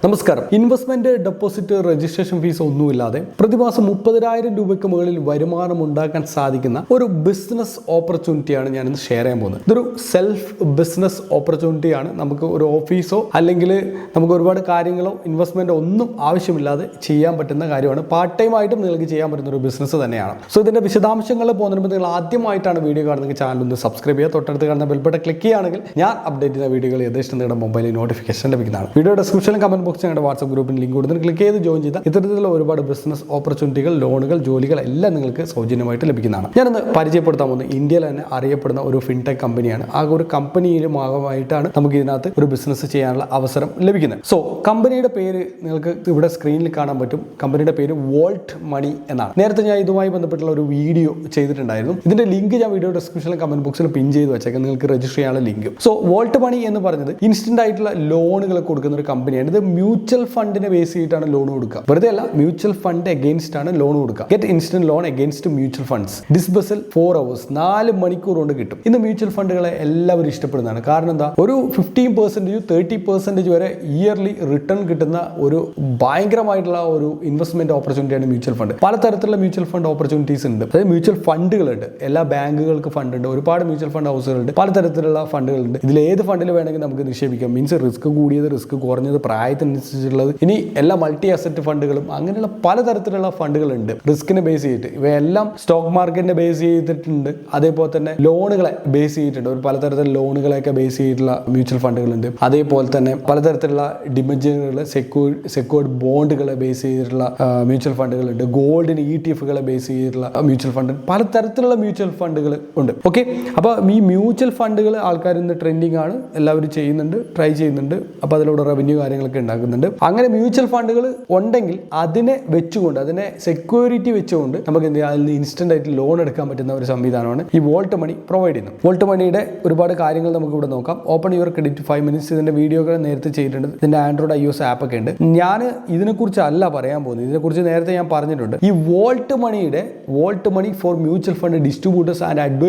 നമസ്കാരം. Investment deposit registration fees ഒന്നുമില്ലാതെ പ്രതിമാസം 30,000 രൂപയ്ക്ക് മുകളിൽ വരുമാനം ഉണ്ടാക്കാൻ സാധിക്കുന്ന ഒരു ബിസിനസ് ഓപ്പർച്യൂണിറ്റിയാണ് ഞാൻ ഇന്ന് ഷെയർ ചെയ്യാൻ പോകുന്നത്. ഇതൊരു സെൽഫ് ബിസിനസ് ഓപ്പർച്യൂണിറ്റിയാണ്. നമുക്ക് ഒരു ഓഫീസോ അല്ലെങ്കിൽ നമുക്ക് ഒരുപാട് കാര്യങ്ങളോ ഇൻവെസ്റ്റ്മെന്റോ ഒന്നും ആവശ്യമില്ലാതെ ചെയ്യാൻ പറ്റുന്ന കാര്യമാണ്. പാർട്ട് ടൈം ആയിട്ടും നിങ്ങൾക്ക് ചെയ്യാൻ പറ്റുന്ന ഒരു ബിസിനസ് തന്നെയാണ്. സോ ഇതിന്റെ വിശദാംശങ്ങൾ പോകുന്നതിന് മുമ്പ് നിങ്ങൾ ആദ്യമായിട്ടാണ് വീഡിയോ കാണുന്നത്, ചാനൽ ഒന്ന് സബ്സ്ക്രൈബ് ചെയ്യുക. തൊട്ടടുത്ത് കാണുന്ന ബെൽ ബട്ടൺ ക്ലിക്ക് ചെയ്യുകയാണെങ്കിൽ ഞാൻ അപ്ഡേറ്റ് ചെയ്യുന്ന വീഡിയോകൾ ഏകദേശം നിങ്ങളുടെ മൊബൈലിൽ നോട്ടിഫിക്കേഷൻ ലഭിക്കുന്നതാണ്. വീഡിയോ ഡിസ്ക്രിപ്ഷനിലും കമന്റ് ബോക്സിൽ ഞങ്ങളുടെ വാട്സ്ആപ്പ് ഗ്രൂപ്പിന് ലിങ്ക് കൊടുത്ത് ക്ലിക്ക് ചെയ്ത് ജോയിൻ ചെയ്താൽ ഇത്തരത്തിലുള്ള ഒരുപാട് ബിസിനസ് ഓപ്പർച്യൂണിറ്റികൾ, ലോണുകൾ, ജോലികൾ എല്ലാം നിങ്ങൾക്ക് സൗജന്യമായിട്ട് ലഭിക്കുന്നതാണ്. ഞാനൊന്ന് പരിചയപ്പെടുത്താൻ പോകുന്നത് ഇന്ത്യയിൽ തന്നെ അറിയപ്പെടുന്ന ഒരു ഫിൻടെക് കമ്പനിയാണ്. ആ ഒരു കമ്പനിയുടെ ഭാഗമായിട്ടാണ് നമുക്ക് ഇതിനകത്ത് ഒരു ബിസിനസ് ചെയ്യാനുള്ള അവസരം ലഭിക്കുന്നത്. സോ കമ്പനിയുടെ പേര് നിങ്ങൾക്ക് ഇവിടെ സ്ക്രീനിൽ കാണാൻ പറ്റും. കമ്പനിയുടെ പേര് വോൾട്ട് മണി എന്നാണ്. നേരത്തെ ഞാൻ ഇതുമായി ബന്ധപ്പെട്ടുള്ള ഒരു വീഡിയോ ചെയ്തിട്ടുണ്ടായിരുന്നു. ഇതിന്റെ ലിങ്ക് ഞാൻ വീഡിയോ ഡിസ്ക്രിപ്ഷനിലും കമന്റ് ബോക്സിൽ പിൻ ചെയ്ത് വെച്ചേക്കാം, നിങ്ങൾക്ക് രജിസ്റ്റർ ചെയ്യാനുള്ള ലിങ്ക്. സോ വോൾട്ട് മണി എന്ന് പറയുന്നത് ഇൻസ്റ്റന്റ് ആയിട്ടുള്ള ലോണുകൾ കൊടുക്കുന്ന ഒരു കമ്പനിയാണ്. ഇത് മ്യൂച്വൽ ഫണ്ടിനെ ബേസ് ചെയ്തിട്ടാണ് ലോൺ കൊടുക്കുക. വെറുതെ അല്ല, മ്യൂച്വൽ ഫണ്ട് അഗെയിൻസ്റ്റ് ആണ് ലോൺ കൊടുക്കുക. Get instant loan against mutual funds. Disbursal 4 hours, 4 മണിക്കൂർ കൊണ്ട് കിട്ടും. ഇന്ന് മ്യൂച്വൽ ഫണ്ടുകളെ എല്ലാവരും ഇഷ്ടപ്പെടുന്നതാണ്. കാരണം എന്താ, ഒരു 15% 30% വരെ ഇയർലി റിട്ടേൺ കിട്ടുന്ന ഒരു ഭയങ്കരമായിട്ടുള്ള ഒരു ഇൻവെസ്റ്റ്മെന്റ് ഓപ്പർച്യൂണിറ്റിയാണ് മ്യൂച്വൽ ഫണ്ട്. പലതരത്തിലുള്ള മ്യൂച്വൽ ഫണ്ട് ഓപ്പർച്യൂണിറ്റീസ് ഉണ്ട്. അതായത് മ്യൂച്വൽ ഫണ്ടുകളുണ്ട്. എല്ലാ ബാങ്കുകൾക്ക് ഫണ്ട് ഉണ്ട്. ഒരുപാട് മ്യൂച്വൽ ഫണ്ട് ഹൗസുകളുണ്ട്. പലതരത്തിലുള്ള ഫണ്ടുകളുണ്ട്. ഇതിൽ ഏത് ഫണ്ടിൽ വേണമെങ്കിൽ നമുക്ക് നിക്ഷേപിക്കാം. മീൻസ് റിസ്ക് കൂടിയത്, റിസ്ക് കുറഞ്ഞത്, പ്രായത്തിനനുസരിച്ചുള്ളത്, ഇനി എല്ലാ മൾട്ടി അസറ്റ് ഫണ്ടുകളും, അങ്ങനെയുള്ള പലതരത്തിലുള്ള ഫണ്ടുകളുണ്ട് റിസ്കിനെ ബേസ് ചെയ്തിട്ട്. ഇവയെല്ലാം സ്റ്റോക്ക് മാർക്കറ്റിനെ ബേസ് ചെയ്തിട്ടുണ്ട്. അതേപോലെ തന്നെ ലോണുകളെ ബേസ് ചെയ്തിട്ടുണ്ട്. ഒരു പലതരത്തിലുള്ള ലോണുകളെയൊക്കെ ബേസ് ചെയ്തിട്ടുള്ള മ്യൂച്വൽ ഫണ്ടുകളുണ്ട്. അതേപോലെ തന്നെ പലതരത്തിലുള്ള ഡിബഞ്ചറുകൾ, സെക്യൂർഡ് ബോണ്ടുകളെ ബേസ് ചെയ്തിട്ടുള്ള മ്യൂച്വൽ ഫണ്ടുകളുണ്ട്. ഗോൾഡിന് ETF-കളെ ബേസ് ചെയ്തിട്ടുള്ള മ്യൂച്വൽ ഫണ്ട്, പലതരത്തിലുള്ള മ്യൂച്വൽ ഫണ്ടുകൾ ഉണ്ട്. ഓക്കെ, അപ്പോൾ ഈ മ്യൂച്വൽ ഫണ്ടുകൾ ആൾക്കാർ ഇന്ന് ട്രെൻഡിങ് ആണ്, എല്ലാവരും ചെയ്യുന്നുണ്ട്, ട്രൈ ചെയ്യുന്നുണ്ട്. അപ്പോൾ അതിലൂടെ റവന്യൂ കാര്യങ്ങളൊക്കെ ഉണ്ടാക്കുന്നുണ്ട്. അങ്ങനെ മ്യൂച്വൽ ഫണ്ടുകൾ ഉണ്ടെങ്കിൽ അതിനെ വെച്ചുകൊണ്ട്, അതിനെ സെക്യൂരിറ്റി വെച്ചുകൊണ്ട് നമുക്ക് എന്ത് ചെയ്യാം, അതിൽ നിന്ന് ഇൻസ്റ്റന്റ് ആയിട്ട് ലോൺ എടുക്കാൻ പറ്റുന്ന ഒരു സംവിധാനമാണ് ഈ വോൾട്ട് മണി പ്രൊവൈഡ് ചെയ്യുന്നത്. വോൾട്ട് മണിയുടെ ഒരുപാട് കാര്യങ്ങൾ നമുക്ക് ഇവിടെ നോക്കാം. Open your credit 5 minutes. ഇതിന്റെ വീഡിയോകൾ നേരത്തെ ചെയ്തിട്ടുണ്ട്. ഇതിന്റെ ആൻഡ്രോയിഡ് iOS ആപ്പ് ഒക്കെ ഉണ്ട്. ഞാൻ ഇതിനെക്കുറിച്ച് അല്ല പറയാൻ പോകുന്നത്. ഇതിനെക്കുറിച്ച് നേരത്തെ ഞാൻ പറഞ്ഞിട്ടുണ്ട്. ഈ Volt Money for mutual fund distributors and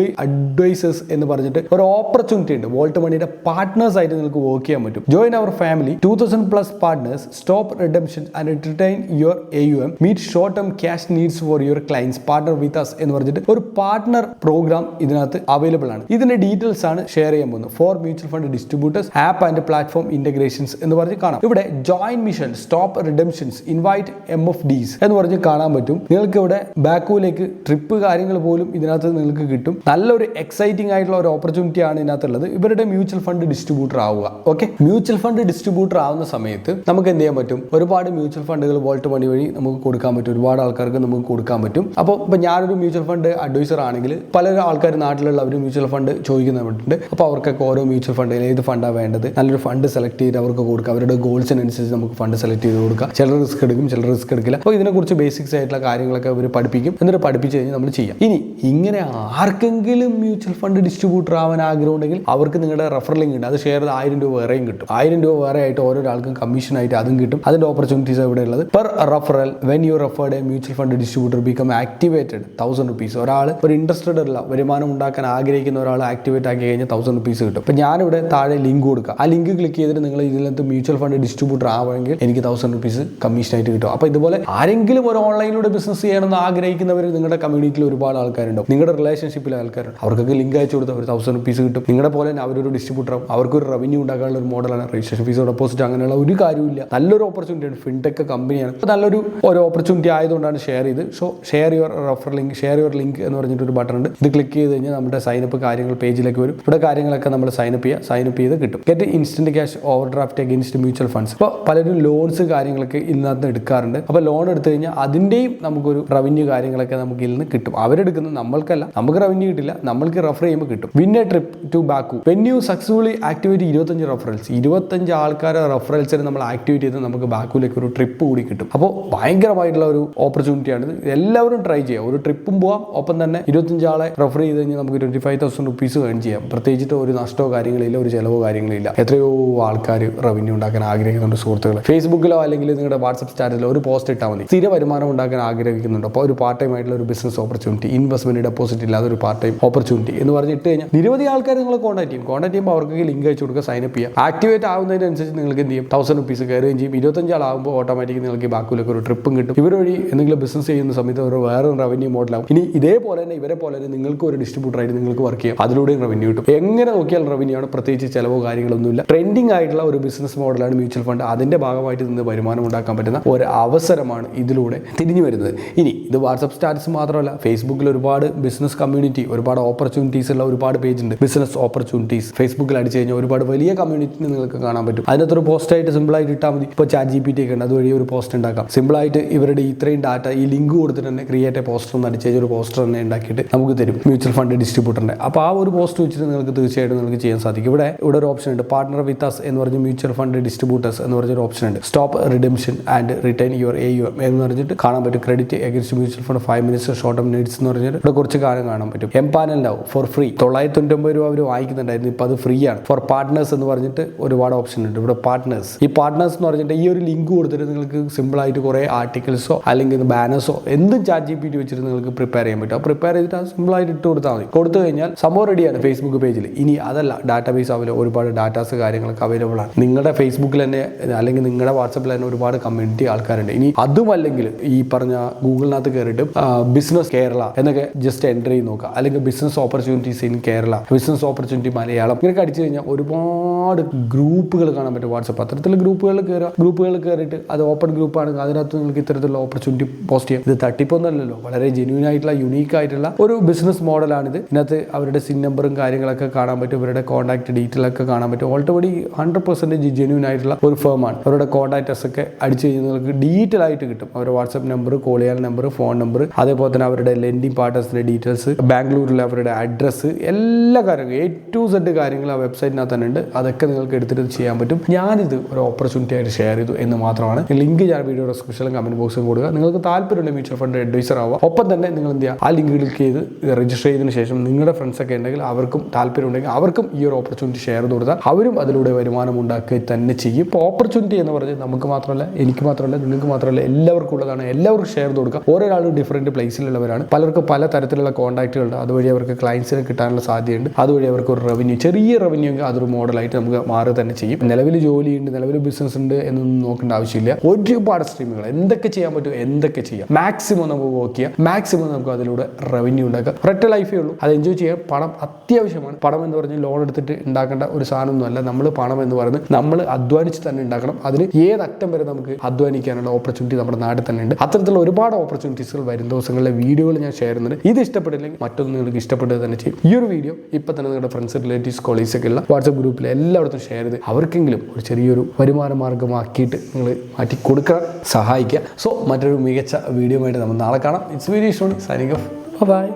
advisors എന്ന് പറഞ്ഞിട്ട് ഒരു ഓപ്പർച്യൂണിറ്റി ഉണ്ട്. വോൾട്ട് മണിയുടെ പാർട്ട്നേഴ്സ് ആയിട്ട് നിങ്ങൾക്ക് വർക്ക് ചെയ്യാൻ പറ്റും. Join our family, 2,000+ partners, stop redemption and retain your AUM, meet short-term cash needs for your clients, partner with us എന്ന് പറഞ്ഞിട്ട് ഒരു പാർട്ട്ണർ പ്രോഗ്രാം ഇതിനകത്ത് അവൈലബിൾ ആണ്. ഇതിന്റെ ഡീറ്റെയിൽസ് ആണ് ഷെയർ ചെയ്യാൻ പോകുന്നത്. For mutual fund distributors, app and platform integrations എന്ന് പറഞ്ഞ് കാണാം. ഇവിടെ join mission, stop redemptions, invite MFDs എന്ന് പറഞ്ഞ് കാണാൻ പറ്റും. നിങ്ങൾക്ക് ഇവിടെ ബാക്കുവിലേക്ക് ട്രിപ്പ് കാര്യങ്ങൾ പോലും ഇതിനകത്ത് നിങ്ങൾക്ക് കിട്ടും. നല്ലൊരു എക്സൈറ്റിംഗ് ആയിട്ടുള്ള ഒരു ഓപ്പർച്യൂണിറ്റി ആണ് ഇതിനകത്തുള്ളത്. ഇവരുടെ മ്യൂച്വൽ ഫണ്ട് ഡിസ്ട്രിബ്യൂട്ടർ ആവുക. ഓക്കെ, മ്യൂച്വൽ ഫണ്ട് ഡിസ്ട്രിബ്യൂട്ടർ ആവുന്ന സമയത്ത് നമുക്ക് എന്ത് ചെയ്യാൻ പറ്റും, ഒരുപാട് മ്യൂച്വൽ ഫണ്ടുകൾ വോൾട്ട് മണി വഴി നമുക്ക് കൊടുക്കാൻ പറ്റും. ഒരുപാട് ആൾക്കാർക്ക് നമുക്ക് കൊടുക്കാൻ പറ്റും. അപ്പോൾ ഞാനൊരു മ്യൂച്വൽ ഫണ്ട് അഡ്വൈസർ ആണെങ്കിൽ പല ആൾക്കാർ നാട്ടിലുള്ളവർ മ്യൂച്വൽ ഫണ്ട് ചോദിക്കുന്നുണ്ട്. അപ്പോൾ അവർക്കൊക്കെ ഓരോ മ്യൂച്വൽ ഫണ്ടിൽ ഏത് ഫണ്ടാണ് വേണ്ടത്, നല്ലൊരു ഫണ്ട് സെലക്ട് ചെയ്ത് അവർക്ക് കൊടുക്കുക. അവരുടെ ഗോൾസിനനുസരിച്ച് നമുക്ക് ഫണ്ട് സെലക്ട് ചെയ്ത് കൊടുക്കുക. ചിലർ റിസ്ക് എടുക്കും, ചിലർ റിസ്ക് എടുക്കില്ല. അപ്പോൾ ഇതിനെക്കുറിച്ച് ബേസിക്സ് ആയിട്ടുള്ള കാര്യങ്ങളൊക്കെ അവർ പഠിപ്പിക്കും. എന്നിട്ട് പഠിപ്പിച്ച് കഴിഞ്ഞാൽ നമ്മൾ ചെയ്യാം. ഇനി ഇങ്ങനെ ആർക്കെങ്കിലും മ്യൂച്വൽ ഫണ്ട് ഡിസ്ട്രിബ്യൂട്ടർ ആവാൻ ആഗ്രഹം ഉണ്ടെങ്കിൽ അവർക്ക് നിങ്ങളുടെ റെഫറൽ ലിങ്ക് ഉണ്ട്. അത് ഷെയർ ചെയ്ത് 1000 രൂപ വേറെയും കിട്ടും. 1000 രൂപ വേറെ ആയിട്ട് ഓരോ ആൾക്കും കമ്മീഷൻ ആയിട്ട് അതും കിട്ടും. അതിന്റെ ഓപ്പർച്യൂണിറ്റീസ് ഇവിടെ ഉള്ളത്. Per referral when you referred A mutual fund distributor become activated 1000 rupees. ഒരാൾ ഒരു ഇൻട്രസ്റ്റഡ് ഉള്ള വരുമാനം ഉണ്ടാക്കാൻ ആഗ്രഹിക്കുന്ന ഒരാൾ ആക്ടിവേറ്റ് ആക്കി കഴിഞ്ഞാൽ 1000 rupees കിട്ടും. അപ്പോൾ ഞാനിവിടെ താഴെ ലിങ്ക് കൊടുക്കുക. ആ ലിങ്ക് ക്ലിക്ക് ചെയ്തിട്ട് നിങ്ങൾ ഇതിനകത്ത് മ്യൂച്വൽ ഫണ്ട് ഡിസ്ട്രിബ്യൂട്ടർ ആവുമെങ്കിൽ എനിക്ക് 1000 rupees കമ്മീഷൻ ആയിട്ട് കിട്ടും. അപ്പോൾ ഇതുപോലെ ആരെങ്കിലും ഒരു ഓൺലൈനിലൂടെ ബിസിനസ് ചെയ്യണമെന്ന് ആഗ്രഹിക്കുന്നവർ നിങ്ങളുടെ കമ്മ്യൂണിറ്റിയിൽ ഒരുപാട് ആൾക്കാരുണ്ടാവും. നിങ്ങളുടെ റിലേഷൻഷിപ്പിലെ ആൾക്കാരുണ്ട്. അവർക്കൊക്കെ ലിങ്ക് അയച്ചു കൊടുത്താൽ ഒരു 1000 rupees കിട്ടും. നിങ്ങളുടെ പോലെ തന്നെ അവരൊരു ഡിസ്ട്രിബ്യൂട്ടർ ആവും. അവർക്കൊരു റവന്യൂ ഉണ്ടാക്കാനുള്ള ഒരു മോഡലാണ്. രജിസ്ട്രേഷൻ ഫീസോ ഡെപ്പോസിറ്റ് അങ്ങനെയുള്ള ഒരു കാര്യമില്ല. നല്ലൊരു ഓപ്പർച്യൂണിറ്റിയാണ്. ഫിൻടെക് കമ്പനിയാണ്. നല്ലൊരു ഓപ്പർച്യൂണിറ്റി ആയതുകൊണ്ടാണ് ഷെയർ ചെയ്ത്. So share your refer link, share your link എന്ന് പറഞ്ഞിട്ട് ഒരു ബട്ടൺ ഉണ്ട്. ഇത് ക്ലിക്ക് ചെയ്ത് കഴിഞ്ഞാൽ നമ്മുടെ സൈനപ്പ് കാര്യങ്ങൾ പേജിലേക്ക് വരും. ഇവിടെ കാര്യങ്ങളൊക്കെ നമ്മൾ സൈനപ്പ് ചെയ്ത് കിട്ടും. Get instant cash over draft against mutual funds. ഇപ്പോൾ പലരും ലോൺസ് കാര്യങ്ങളൊക്കെ ഇതിനകത്ത് എടുക്കാറുണ്ട്. അപ്പോൾ ലോൺ എടുത്തു കഴിഞ്ഞാൽ അതിൻ്റെയും നമുക്കൊരു റവന്യൂ കാര്യങ്ങളൊക്കെ നമുക്ക് ഇതിൽ നിന്ന് കിട്ടും. അവരെടുക്കുന്നത് നമ്മൾക്കല്ല, നമുക്ക് റവന്യൂ കിട്ടില്ല, നമ്മൾക്ക് റെഫർ ചെയ്യുമ്പോൾ കിട്ടും. Win a trip to Baku when you successfully activate 25 referrals. 25 ആൾക്കാരെ റെഫറൽസിന് നമ്മൾ ആക്ടിവേറ്റ് ചെയ്ത് നമുക്ക് ബാക്കുവിലേക്ക് ഒരു ട്രിപ്പ് കൂടി കിട്ടും. അപ്പോൾ ഭയങ്കരമായിട്ടുള്ള ഒരു ഓപ്പർച്യൂണിറ്റിയാണ്. എല്ലാവരും ട്രൈ ചെയ്യാം. ഒരു ട്രിപ്പും പോവാം, ഒപ്പം തന്നെ 25 ആളെ റെഫർ ചെയ്ത് കഴിഞ്ഞാൽ നമുക്ക് 25,000 rupees ഏൺ ചെയ്യാം. പ്രത്യേകിച്ചിട്ട് ഒരു നഷ്ടമോ കാര്യങ്ങളില്ല, ഒരു ചിലവോ കാര്യങ്ങളില്ല. എത്രയോ ആൾക്കാർ റവന്യൂ ഉണ്ടാക്കാൻ ആഗ്രഹിക്കുന്നുണ്ട്. സുഹൃത്തുക്കൾ ഫേസ്ബുക്കിലോ അല്ലെങ്കിൽ നിങ്ങളുടെ വാട്സ്ആപ്പ് സ്റ്റാറ്റസിലോ ഒരു പോസ്റ്റ് ഇട്ടാൽ മതി. സ്ഥിര വരുമാനം ഉണ്ടാക്കാൻ ആഗ്രഹിക്കുന്നുണ്ട്. അപ്പോൾ ഒരു പാർട്ട് ടൈം ആയിട്ടുള്ള ഒരു ബിസിനസ് ഓപ്പർച്യൂണിറ്റി, ഇൻവെസ്റ്റ്മെന്റ് ഡെപ്പോസിറ്റ് ഇല്ലാതെ ഒരു പാർട്ട് ടൈം ഓപ്പർച്യൂണിറ്റി എന്ന് പറഞ്ഞിട്ട് കഴിഞ്ഞാൽ നിരവധി ആൾക്കാർ നിങ്ങളെ കോൺടാക്ട് ചെയ്യുമ്പോൾ അവർക്ക് ലിങ്ക് അയച്ചു കൊടുക്കുക, സൈനപ്പ് ചെയ്യുക. ആക്ടിവേറ്റ് ആവുന്നതിനനുസരിച്ച് നിങ്ങൾക്ക് എന്ത് ചെയ്യും, 1000 റുപ്പീസ് കയറുകയും ചെയ്യും. 25 ആളാകുമ്പോൾ ഓട്ടോമാറ്റിക്കലി നിങ്ങൾക്ക് ഈ ബാക്കിലേക്ക് ഒരു ട്രിപ്പും കിട്ടും. ഇവർ വഴി എന്തെങ്കിലും ബിസിനസ് ചെയ്യുന്ന സമയത്ത് ഒരു വേറെ റവന്യൂ മോഡലാവും. ഇനി ഇതേപോലെ തന്നെ ഇവരെ പോലെ തന്നെ നിങ്ങൾക്ക് ഒരു ഡിസ്ട്രിബ്യൂട്ടറായിട്ട് നിങ്ങൾക്ക് വർക്ക് ചെയ്യാം, അതിലൂടെയും റവന്യൂ കിട്ടും. എങ്ങനെ നോക്കിയാൽ റവന്യൂ ആണ്, പ്രത്യേകിച്ച് ചിലവോ കാര്യങ്ങളൊന്നുമില്ല. ട്രെൻഡിങ് ആയിട്ടുള്ള ഒരു ബിസിനസ് മോഡലാണ് മ്യൂച്വൽ ഫണ്ട്. അതിന്റെ ഭാഗമായിട്ട് നിന്ന് വരുമാനം ഉണ്ടാക്കാൻ പറ്റുന്ന ഒരു അവസരമാണ് ഇതിലൂടെ തിരിഞ്ഞു വരുന്നത്. ഇനി ഇത് വാട്സപ്പ് സ്റ്റാറ്റസ് മാത്രമല്ല, ഫേസ്ബുക്കിൽ ഒരുപാട് ബിസിനസ് കമ്മ്യൂണിറ്റി, ഒരുപാട് ഓപ്പർച്യൂണിറ്റീസ് ഉള്ള ഒരുപാട് പേജ് ഉണ്ട്. ബിസിനസ് ഓപ്പർച്യൂണിറ്റീസ് ഫേസ്ബുക്കിൽ അടിച്ചു കഴിഞ്ഞാൽ ഒരുപാട് വലിയ കമ്മ്യൂണിറ്റി നിങ്ങൾക്ക് കാണാൻ പറ്റും. അതിനകത്തൊരു പോസ്റ്റായിട്ട് സിമ്പിളായിട്ട് ഇട്ടാൽ മതി. ഇപ്പോൾ ChatGPT ഒക്കെ ഉണ്ട്, അതുവഴി ഒരു പോസ്റ്റ് ഉണ്ടാക്കാം. സിമ്പിളായിട്ട് ഇവരുടെ ഇത്രയും ഡാറ്റ ഈ ലിങ്ക് കൊടുത്തിട്ട് തന്നെ ക്രിയേറ്റ് എ പോസ്റ്റർ എന്ന് അടിച്ചു കഴിഞ്ഞാൽ ഒരു പോസ്റ്റർ തന്നെ ഉണ്ടാക്കിയിട്ട് നമുക്ക് തരും മ്യൂച്വൽ ഫണ്ട് ഡിസ്ട്രിബ്യൂട്ടറിന്റെ. അപ്പോൾ ആ ഒരു പോസ്റ്റ് വെച്ചിട്ട് നിങ്ങൾക്ക് തീർച്ചയായിട്ടും നിങ്ങൾക്ക് ചെയ്യാൻ സാധിക്കും. ഇവിടെ ഒരു ഓപ്ഷൻ ഉണ്ട്, പാർട്ണർ വിത്ത് അസ് എന്ന് പറഞ്ഞ മ്യൂച്വൽ ഫണ്ട് ഡിസ്ട്രിബ്യൂട്ടേഴ്സ് എന്ന് പറഞ്ഞൊരു ഓപ്ഷൻ ഉണ്ട്. Stop redemption and return your AUM എന്ന് പറഞ്ഞിട്ട് കാണാൻ പറ്റും. Credit against mutual fund 5 minutes short term needs എന്ന് പറഞ്ഞിട്ട് ഇവിടെ കുറച്ച് കാര്യം കാണാൻ പറ്റും. എംപാനൽ നൗ ഫോർ ഫ്രീ 999 രൂപ അവർ വാങ്ങിക്കുന്നുണ്ടായിരുന്നു, ഇപ്പോൾ അത് ഫ്രീ ആണ്. ഫോർ പാർട്ട്നേഴ്സ് എന്ന് പറഞ്ഞിട്ട് ഒരുപാട് ഓപ്ഷൻ ഉണ്ട്. ഇവിടെ പാർട്ട്നേഴ്സ്, ഈ പാർട്ട്നേഴ്സ് എന്ന് പറഞ്ഞിട്ട് ഈ ഒരു ലിങ്ക് കൊടുത്തിട്ട് നിങ്ങൾക്ക് സിമ്പിളായിട്ട് കുറേ ആർട്ടിക്കിൾസോ അല്ലെങ്കിൽ ബാനേഴ്സോ എന്തും ChatGPT വെച്ചിട്ട് നിങ്ങൾക്ക് പ്രിപ്പയർ ചെയ്യാൻ പറ്റും. പ്രിപ്പയർ ചെയ്തിട്ട് അത് സിമ്പിളായിട്ട് ഇട്ട് കൊടുത്താൽ മതി. കൊടുത്തു കഴിഞ്ഞാൽ സംഭവം റെഡിയാണ് ഫേസ്ബുക്ക് പേജിൽ. ഇനി അതല്ല, ഡാറ്റാബേസ് ഒരുപാട് ഡാറ്റാസ് കാര്യങ്ങളൊക്കെ അവൈലബിൾ ആണ്. നിങ്ങളുടെ ഫേസ്ബുക്കിൽ തന്നെ അല്ലെങ്കിൽ നിങ്ങളുടെ വാട്സപ്പിൽ തന്നെ ഒരുപാട് കമ്മ്യൂണിറ്റി ആൾക്കാരുണ്ട്. ഇനി അതുമല്ലെങ്കിൽ ഈ പറഞ്ഞ ഗൂഗിളിനകത്ത് കയറിയിട്ട് ബിസിനസ് കേരള എന്നൊക്കെ ജസ്റ്റ് എൻ്റർ ചെയ്ത് നോക്കുക, അല്ലെങ്കിൽ business opportunities in Kerala, business opportunity Malayalam, ഇങ്ങനെയൊക്കെ അടിച്ചു കഴിഞ്ഞാൽ ഒരുപാട് ഗ്രൂപ്പുകൾ കാണാൻ പറ്റും. വാട്സപ്പ് അത്തരത്തിലുള്ള ഗ്രൂപ്പുകളിൽ കയറിയിട്ട് അത് ഓപ്പൺ ഗ്രൂപ്പാണ്, അതിനകത്ത് നിങ്ങൾക്ക് ഇത്തരത്തിലുള്ള ഓപ്പർച്യൂണിറ്റി പോസ്റ്റ് ചെയ്യാം. ഇത് തട്ടിപ്പൊന്നല്ലല്ലോ, വളരെ ജെന്യൂൻ ആയിട്ടുള്ള യുണീക്ക് ആയിട്ടുള്ള ഒരു ബിസിനസ് മോഡലാണിത്. ഇതിനകത്ത് അവരുടെ സിൻ നമ്പറും കാര്യങ്ങളൊക്കെ കാണാൻ പറ്റും, ഇവരുടെ കോൺടാക്ട് ഡീറ്റെയിൽ ഒക്കെ കാണാൻ പറ്റും. ഓൾറെഡി 100% ജെന്യൂൻ ആയിട്ടുള്ള ഒരു ഫേമാണ്. അവരുടെ കോൺടാക്റ്റസ് ഒക്കെ അടിച്ചു കഴിഞ്ഞാൽ നിങ്ങൾക്ക് ഡീറ്റെയിൽ ആയിട്ട് കിട്ടും. അവരുടെ വാട്സപ്പ് നമ്പർ, കോൾ ചെയ്യാൻ നമ്പർ, ഫോൺ നമ്പർ, അതേപോലെ തന്നെ അവരുടെ ലെൻഡിങ് പാർട്ട്നേഴ്സിന്റെ ഡീറ്റെയിൽസ്, ബാംഗ്ലൂരിലെ അവരുടെ അഡ്രസ്സ്, എല്ലാ കാര്യങ്ങളും A to Z കാര്യങ്ങൾ ആ വെബ്സൈറ്റിനകത്ത് തന്നെ ഉണ്ട്. അതൊക്കെ നിങ്ങൾക്ക് എടുത്തിട്ട് ചെയ്യാൻ പറ്റും. ഞാനിത് ഒരു ഓപ്പർച്യൂണിറ്റി ആയിട്ട് ഷെയർ ചെയ്തു എന്ന് മാത്രമാണ്. ലിങ്ക് ഞാൻ വീഡിയോ ഡിസ്ക്രിപ്ഷനിലും കമന്റ് ബോക്സിലും കൊടുക്കുക. നിങ്ങൾക്ക് താല്പര്യമുള്ള മ്യൂച്വൽ ഫണ്ട് അഡ്വൈസർ ആവുക. ഒപ്പം തന്നെ നിങ്ങൾ എന്ത് ചെയ്യുക, ആ ലിങ്ക് ക്ലിക്ക് ചെയ്ത് രജിസ്റ്റർ ചെയ്തതിന് ശേഷം നിങ്ങളുടെ ഫ്രണ്ട്സ് ഒക്കെ ഉണ്ടെങ്കിൽ അവർക്കും താല്പര്യമുണ്ടെങ്കിൽ അവർക്കും ഈ ഒരു ഓപ്പർച്യൂണിറ്റി ഷെയർ ചെയ്ത് കൊടുത്താൽ അവരും അതിലൂടെ വരുമാനം ഉണ്ടാക്കുക തന്നെ ചെയ്യും. ഇപ്പോൾ ഓപ്പർച്യൂണിറ്റി എന്ന് പറഞ്ഞാൽ നമുക്ക് മാത്രമല്ല, എനിക്ക് മാത്രമല്ല, നിങ്ങൾക്ക് മാത്രമല്ല, എല്ലാവർക്കും ഉള്ളതാണ്. എല്ലാവർക്കും ഷെയർ ചെയ്ത് കൊടുക്കുക. ഓരോരാളും ഡിഫറൻറ്റ് പ്ലേസിലുള്ളവരാണ്. പലർക്കും പല തരത്തിലുള്ള കോൺടാക്റ്റുകളുണ്ട്. അതുവഴി അവർക്ക് ക്ലയൻസിനെ കിട്ടാനുള്ള സാധ്യതയുണ്ട്. അതുവഴി അവർക്ക് ഒരു റവന്യൂ, ചെറിയ റവന്യൂ എങ്കിൽ അതൊരു മോഡലായിട്ട് നമുക്ക് മാറുക തന്നെ ചെയ്യും. നിലവിൽ ജോലിയുണ്ട്, നിലവിൽ ബിസിനസ് ഉണ്ട് എന്നൊന്നും നോക്കേണ്ട ആവശ്യമില്ല. ഒരുപാട് സ്ട്രീമുകൾ എന്തൊക്കെ ചെയ്യാൻ പറ്റും, എന്തൊക്കെ ചെയ്യാം, മാക്സിമം നമുക്ക് വർക്ക് ചെയ്യാം, മാക്സിമം നമുക്ക് അതിലൂടെ റവന്യൂ ഉണ്ടാക്കാം. ഒരൊറ്റ ലൈഫേ ഉള്ളൂ, അത് എൻജോയ് ചെയ്യാൻ പണം അത്യാവശ്യമാണ്. പണം എന്ന് പറഞ്ഞ് ലോൺ എടുത്തിട്ട് ഉണ്ടാക്കേണ്ട ഒരു സാധനമൊന്നുമല്ല. നമ്മൾ പണം എന്ന് പറയുന്നത് നമ്മൾ അധ്വാനിച്ച് തന്നെ ഉണ്ടാക്കണം. അതിന് ഏതറ്റം വരെ നമുക്ക് അധ്വാനിക്കാനുള്ള ഓപ്പർച്യൂണിറ്റി നമ്മുടെ നാട്ടിൽ തന്നെ ഉണ്ട്. അത്തരത്തിലുള്ള ഒരുപാട് ഓപ്പർച്യൂണിറ്റീസുകൾ വരും ദിവസങ്ങളിലെ വീഡിയോകൾ ഞാൻ ഷെയർ ചെയ്യുന്നുണ്ട്. ഇത് ഇഷ്ടപ്പെട്ടില്ലെങ്കിൽ മറ്റൊന്ന് നിങ്ങൾക്ക് ഇഷ്ടപ്പെട്ടത് തന്നെ ചെയ്യും. ഈ ഒരു വീഡിയോ ഇപ്പം തന്നെ നിങ്ങളുടെ ഫ്രണ്ട്സ്, റിലേറ്റീവ്സ്, കൊളീഗ്സ് ഒക്കെ ഉള്ള വാട്സപ്പ് ഗ്രൂപ്പിൽ എല്ലായിടത്തും ഷെയർ ചെയ്ത് അവർക്കെങ്കിലും ഒരു ചെറിയൊരു വരുമാന മാർഗ്ഗമാക്കിയിട്ട് നിങ്ങൾ മാറ്റി കൊടുക്കാൻ സഹായിക്കുക. സോ മറ്റൊരു മികച്ച വീഡിയോ ആയിട്ട് നമ്മൾ നാളെ കാണാം. It's very Shony signing off. By.